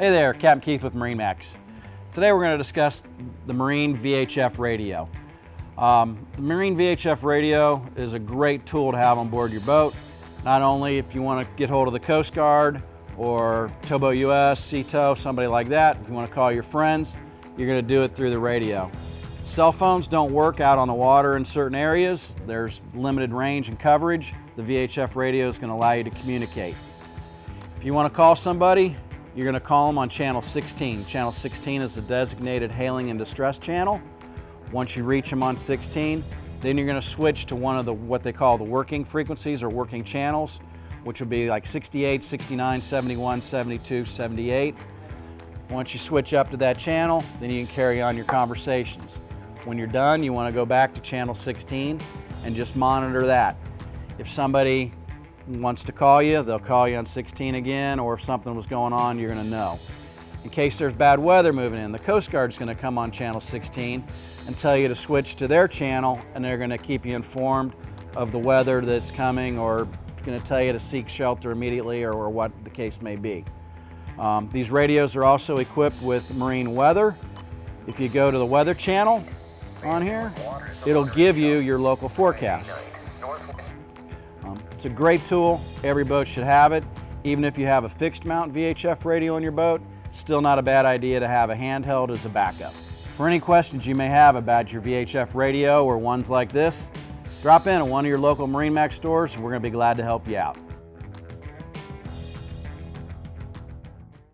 Hey there, Captain Keith with MarineMax. Today we're going to discuss the Marine VHF Radio. The Marine VHF Radio is a great tool to have on board your boat, not only if you want to get hold of the Coast Guard or Towboat US, Sea-Tow, somebody like that. If you want to call your friends, you're going to do it through the radio. Cell phones don't work out on the water in certain areas. There's limited range and coverage. The VHF radio is going to allow you to communicate. If you want to call somebody, you're going to call them on channel 16. Channel 16 is the designated hailing and distress channel. Once you reach them on 16, then you're going to switch to one of the what they call the working frequencies or working channels, which will be like 68, 69, 71, 72, 78. Once you switch up to that channel, then you can carry on your conversations. When you're done, you want to go back to channel 16 and just monitor that. If somebody wants to call you, they'll call you on 16 again, or if something was going on, you're going to know. In case there's bad weather moving in, the Coast Guard's going to come on channel 16 and tell you to switch to their channel, and they're going to keep you informed of the weather that's coming, or going to tell you to seek shelter immediately, or what the case may be. These radios are also equipped with marine weather. If you go to the weather channel on here, it'll give you your local forecast. It's a great tool. Every boat should have it. Even if you have a fixed mount VHF radio on your boat, still not a bad idea to have a handheld as a backup. For any questions you may have about your VHF radio or ones like this, drop in at one of your local MarineMax stores and we're going to be glad to help you out.